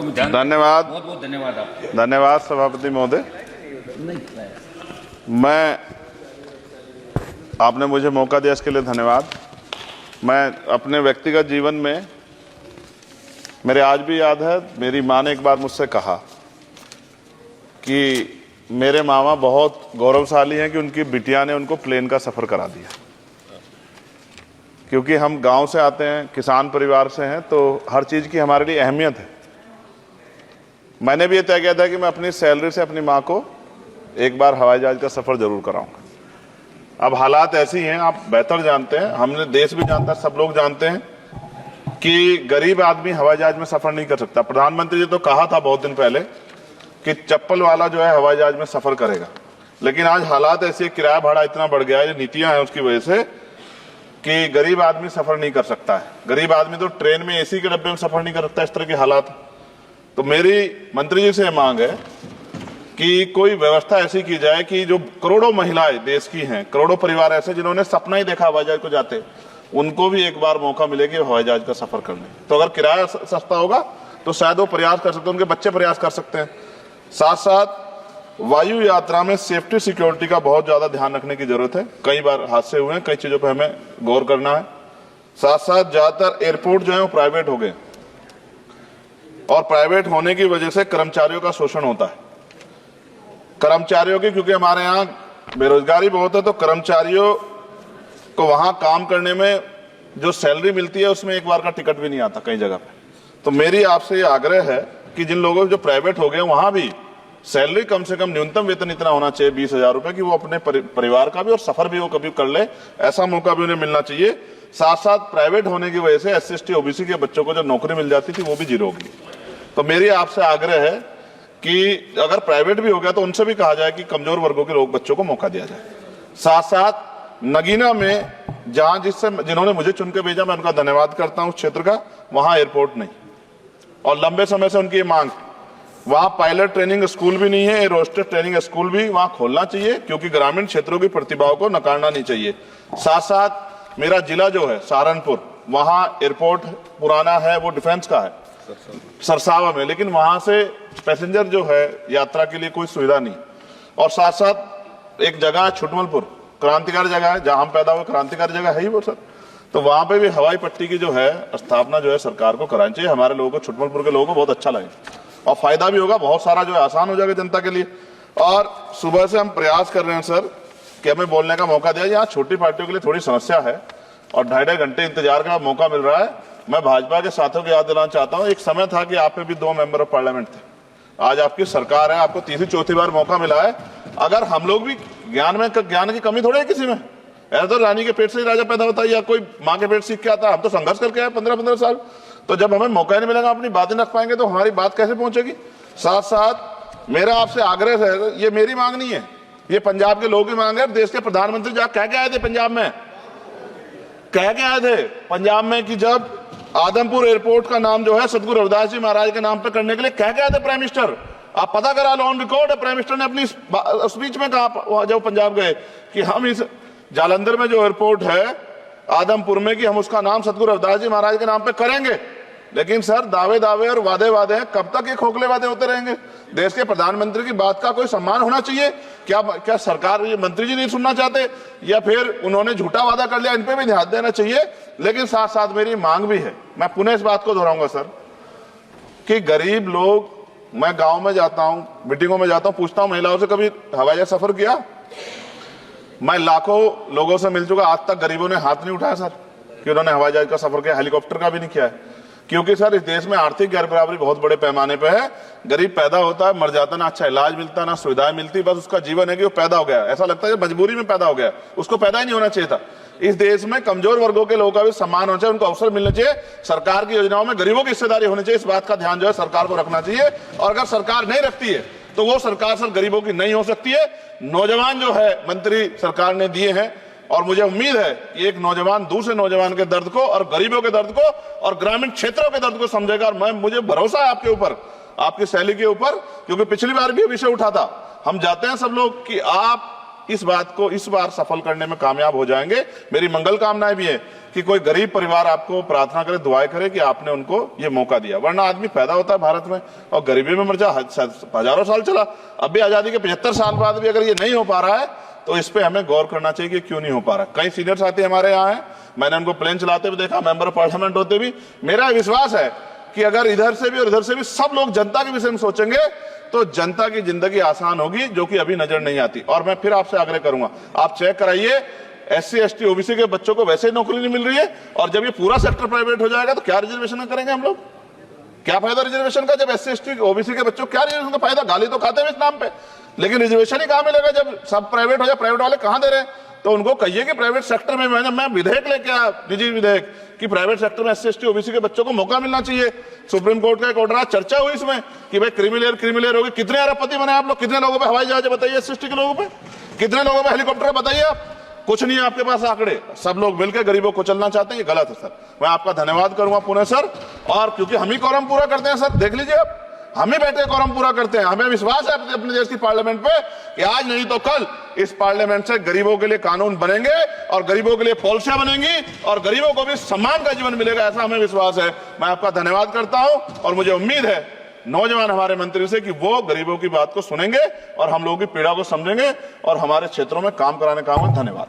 धन्यवाद, बहुत बहुत धन्यवाद आपको। धन्यवाद सभापति महोदय। मैं आपने मुझे मौका दिया इसके लिए धन्यवाद। मैं अपने व्यक्तिगत जीवन में, मेरे आज भी याद है, मेरी माँ ने एक बार मुझसे कहा कि मेरे मामा बहुत गौरवशाली हैं कि उनकी बिटिया ने उनको प्लेन का सफ़र करा दिया। क्योंकि हम गांव से आते हैं, किसान परिवार से हैं, तो हर चीज़ की हमारे लिए अहमियत है। मैंने भी ये तय किया था कि मैं अपनी सैलरी से अपनी माँ को एक बार हवाई जहाज का सफ़र जरूर कराऊंगा। अब हालात ऐसी हैं, आप बेहतर जानते हैं, हमने देश भी जानता है, सब लोग जानते हैं कि गरीब आदमी हवाई जहाज में सफ़र नहीं कर सकता। प्रधानमंत्री जी तो कहा था बहुत दिन पहले कि चप्पल वाला जो है हवाई जहाज में सफ़र करेगा, लेकिन आज हालात ऐसे, किराया भाड़ा इतना बढ़ गया है, जो नीतियां हैं उसकी वजह से, कि गरीब आदमी सफ़र नहीं कर सकता है। गरीब आदमी तो ट्रेन में एसी के डब्बे में सफ़र नहीं कर सकता, इस तरह की हालात। तो मेरी मंत्री जी से मांग है कि कोई व्यवस्था ऐसी की जाए कि जो करोड़ों महिलाएं देश की हैं, करोड़ों परिवार ऐसे जिन्होंने सपना ही देखा हवाई जहाज को जाते, उनको भी एक बार मौका मिले कि हवाई जहाज का सफर करने। तो अगर किराया सस्ता होगा तो शायद वो प्रयास कर सकते हैं, उनके बच्चे प्रयास कर सकते हैं। साथ साथ वायु यात्रा में सेफ्टी सिक्योरिटी का बहुत ज्यादा ध्यान रखने की जरूरत है। कई बार हादसे हुए हैं, कई चीजों पर हमें गौर करना है। साथ साथ ज्यादातर एयरपोर्ट जो है वो प्राइवेट हो गए, और प्राइवेट होने की वजह से कर्मचारियों का शोषण होता है। कर्मचारियों की, क्योंकि हमारे यहाँ बेरोजगारी बहुत है, तो कर्मचारियों को वहां काम करने में जो सैलरी मिलती है उसमें एक बार का टिकट भी नहीं आता कई जगह पे। तो मेरी आपसे ये आग्रह है कि जिन लोगों जो प्राइवेट हो गए वहां भी सैलरी कम से कम न्यूनतम वेतन इतना होना चाहिए 20,000 रुपए, कि वो अपने परिवार का भी और सफर भी वो कभी कर ले, ऐसा मौका भी उन्हें मिलना चाहिए। साथ साथ प्राइवेट होने की वजह से SC/ST OBC के बच्चों को जो नौकरी मिल जाती थी वो भी जीरो होगी। तो मेरी आपसे आग्रह है कि अगर प्राइवेट भी हो गया तो उनसे भी कहा जाए कि कमजोर वर्गों के लोग बच्चों को मौका दिया जाए। साथ साथ नगीना में जहां जिन्होंने मुझे चुन के भेजा, मैं उनका धन्यवाद करता हूं, उस क्षेत्र का, वहां एयरपोर्ट नहीं, और लंबे समय से उनकी मांग, वहां पायलट ट्रेनिंग स्कूल भी नहीं है, एयर होस्टेस ट्रेनिंग स्कूल भी वहां खोलना चाहिए, क्योंकि ग्रामीण क्षेत्रों की प्रतिभाओं को नकारना नहीं चाहिए। साथ साथ मेरा जिला जो है सहारनपुर, वहां एयरपोर्ट पुराना है, वो डिफेंस का है सरसावा में, लेकिन वहां से पैसेंजर जो है यात्रा के लिए कोई सुविधा नहीं। और साथ साथ एक जगह है छुटमलपुर, क्रांतिकारी जगह है, जहां हम पैदा हुए, क्रांतिकारी जगह है ही वो सर। तो वहां पे भी हवाई पट्टी की जो है स्थापना जो है सरकार को करानी चाहिए। हमारे लोगों को, छुटमलपुर के लोगों को बहुत अच्छा लगे और फायदा भी होगा, बहुत सारा जो है आसान हो जाएगा जनता के लिए। और सुबह से हम प्रयास कर रहे हैं सर कि हमें बोलने का मौका दिया। यहाँ छोटी पार्टियों के लिए थोड़ी समस्या है और 2.5 घंटे इंतजार का मौका मिल रहा है। मैं भाजपा के साथियों को याद दिलाना चाहता हूँ, एक समय था कि आप पे भी 2 मेंबर ऑफ पार्लियामेंट थे, आज आपकी सरकार है, आपको तीसरी चौथी बार मौका मिला है। अगर हम लोग भी ज्ञान की कमी थोड़ी है किसी में, ऐसा तो रानी के पेट से ही राजा पैदा होता है या कोई माँ के पेट सीख के आता है। हम तो संघर्ष करके आए 15-15 साल, तो जब हमें मौका ही नहीं मिलेगा, अपनी बातें रख पाएंगे तो हमारी बात कैसे पहुंचेगी। साथ साथ मेरा आपसे आग्रह है, ये मेरी मांग नहीं है, ये पंजाब के लोगों की मांग है। देश के प्रधानमंत्री जब कह के आए थे पंजाब में, कह के आए थे पंजाब में कि जब आदमपुर एयरपोर्ट का नाम जो है सतगुरु रविदास जी महाराज के नाम पर करने के लिए कह के आए थे प्राइम मिनिस्टर। आप पता करा लो, ऑन रिकॉर्ड है, प्राइम मिनिस्टर ने अपनी स्पीच में कहा जब पंजाब गए कि हम इस जालंधर में जो एयरपोर्ट है आदमपुर में, कि हम उसका नाम सतगुरु रविदास जी महाराज के नाम पे करेंगे। लेकिन सर दावे और वादे हैं, कब तक ये खोखले वादे होते रहेंगे। देश के प्रधानमंत्री की बात का कोई सम्मान होना चाहिए। क्या सरकार, ये मंत्री जी नहीं सुनना चाहते, या फिर उन्होंने झूठा वादा कर लिया, इन पे भी ध्यान देना चाहिए। लेकिन साथ साथ मेरी मांग भी है, मैं पुनः इस बात को दोहराऊंगा सर, कि गरीब लोग, मैं गांव में जाता हूं, मीटिंगों में जाता हूं, पूछता हूं महिलाओं से, कभी हवाई जहाज सफर किया? मैं लाखों लोगों से मिल चुका, आज तक गरीबों ने हाथ नहीं उठाया सर कि उन्होंने हवाई जहाज का सफर किया, हेलीकॉप्टर का भी नहीं किया है। क्योंकि सर इस देश में आर्थिक गैर बराबरी बहुत बड़े पैमाने पे है। गरीब पैदा होता है, मर जाता, ना अच्छा इलाज मिलता, ना सुविधाएं मिलती, बस उसका जीवन है कि वो पैदा हो गया, ऐसा लगता है मजबूरी में पैदा हो गया, उसको पैदा ही नहीं होना चाहिए था। इस देश में कमजोर वर्गों के लोगों का भी सम्मान होना चाहिए, उनको अवसर मिलना चाहिए। सरकार की योजनाओं में गरीबों की हिस्सेदारी होनी चाहिए, इस बात का ध्यान जो है सरकार को रखना चाहिए। और अगर सरकार नहीं रखती है तो वो सरकार सर गरीबों की नहीं हो सकती है। नौजवान जो है मंत्री सरकार ने दिए हैं, और मुझे उम्मीद है कि एक नौजवान दूसरे नौजवान के दर्द को और गरीबों के दर्द को और ग्रामीण क्षेत्रों के दर्द को समझेगा। और मुझे भरोसा है आपके ऊपर, आपकी शैली के ऊपर, क्योंकि पिछली बार भी विषय उठा था। हम जाते हैं सब लोग कि आप इस बात को इस बार सफल करने में कामयाब हो जाएंगे। मेरी मंगल कामनाएं भी है कि कोई गरीब परिवार आपको प्रार्थना करे, दुआएं करे कि आपने उनको ये मौका दिया। वरना आदमी पैदा होता है भारत में और गरीबी में मर जा, हजारों साल चला। अब भी आजादी के 75 साल बाद भी अगर ये नहीं हो पा रहा है तो इस पे हमें गौर करना चाहिए कि क्यों नहीं हो पा रहा। कई सीनियर साथी हमारे यहाँ हैं, मैंने उनको प्लेन चलाते हुए देखा, मेंबर ऑफ पार्लियामेंट होते भी। मेरा विश्वास है कि अगर इधर से भी और इधर से भी सब लोग जनता के विषय में सोचेंगे तो जनता की जिंदगी आसान होगी, जो कि अभी नजर नहीं आती। और मैं फिर आपसे आग्रह करूंगा, आप चेक कराइए, SC ST OBC के बच्चों को वैसे ही नौकरी नहीं मिल रही है, और जब ये पूरा सेक्टर प्राइवेट हो जाएगा तो क्या रिजर्वेशन करेंगे हम लोग? क्या फायदा रिजर्वेशन का? जब SC ST OBC के बच्चों क्या रिजर्वेशन का फायदा? गाली तो खाते हैं इस नाम पे, लेकिन रिजर्वेशन ही कहां मिलेगा जब सब प्राइवेट हो जाए? प्राइवेट वाले कहां दे रहे हैं? तो उनको कहिए कि प्राइवेट सेक्टर में मैं विधेयक लेके आया, निजी विधेयक, कि प्राइवेट सेक्टर में SC ST OBC के बच्चों को मौका मिलना चाहिए। सुप्रीम कोर्ट का एक ऑर्डर, चर्चा हुई इसमें कि भाई क्रिमिलेयर होगी। कितने अरबपति बने आप लोग? कितने लोगों पे हवाई जहाज बताइए? SC ST के लोगों पे कितने लोगों पे हेलीकॉप्टर बताइए? आप कुछ नहीं है आपके पास आंकड़े। सब लोग मिलकर गरीबों को चलना चाहते हैं, ये गलत है सर। मैं आपका धन्यवाद करूंगा पुणे सर, और क्योंकि हम ही कोरम पूरा करते हैं सर, देख लीजिए आप, हम ही बैठे कोरम पूरा करते हैं। हमें विश्वास है अपने देश की पार्लियामेंट पे कि आज नहीं तो कल इस पार्लियामेंट से गरीबों के लिए कानून बनेंगे और गरीबों के लिए पॉलिसियां बनेंगी और गरीबों को भी सम्मान का जीवन मिलेगा, ऐसा हमें विश्वास है। मैं आपका धन्यवाद करता हूं और मुझे उम्मीद है नौजवान हमारे मंत्री से कि वो गरीबों की बात को सुनेंगे और हम लोगों की पीड़ा को समझेंगे और हमारे क्षेत्रों में काम कराने का। धन्यवाद।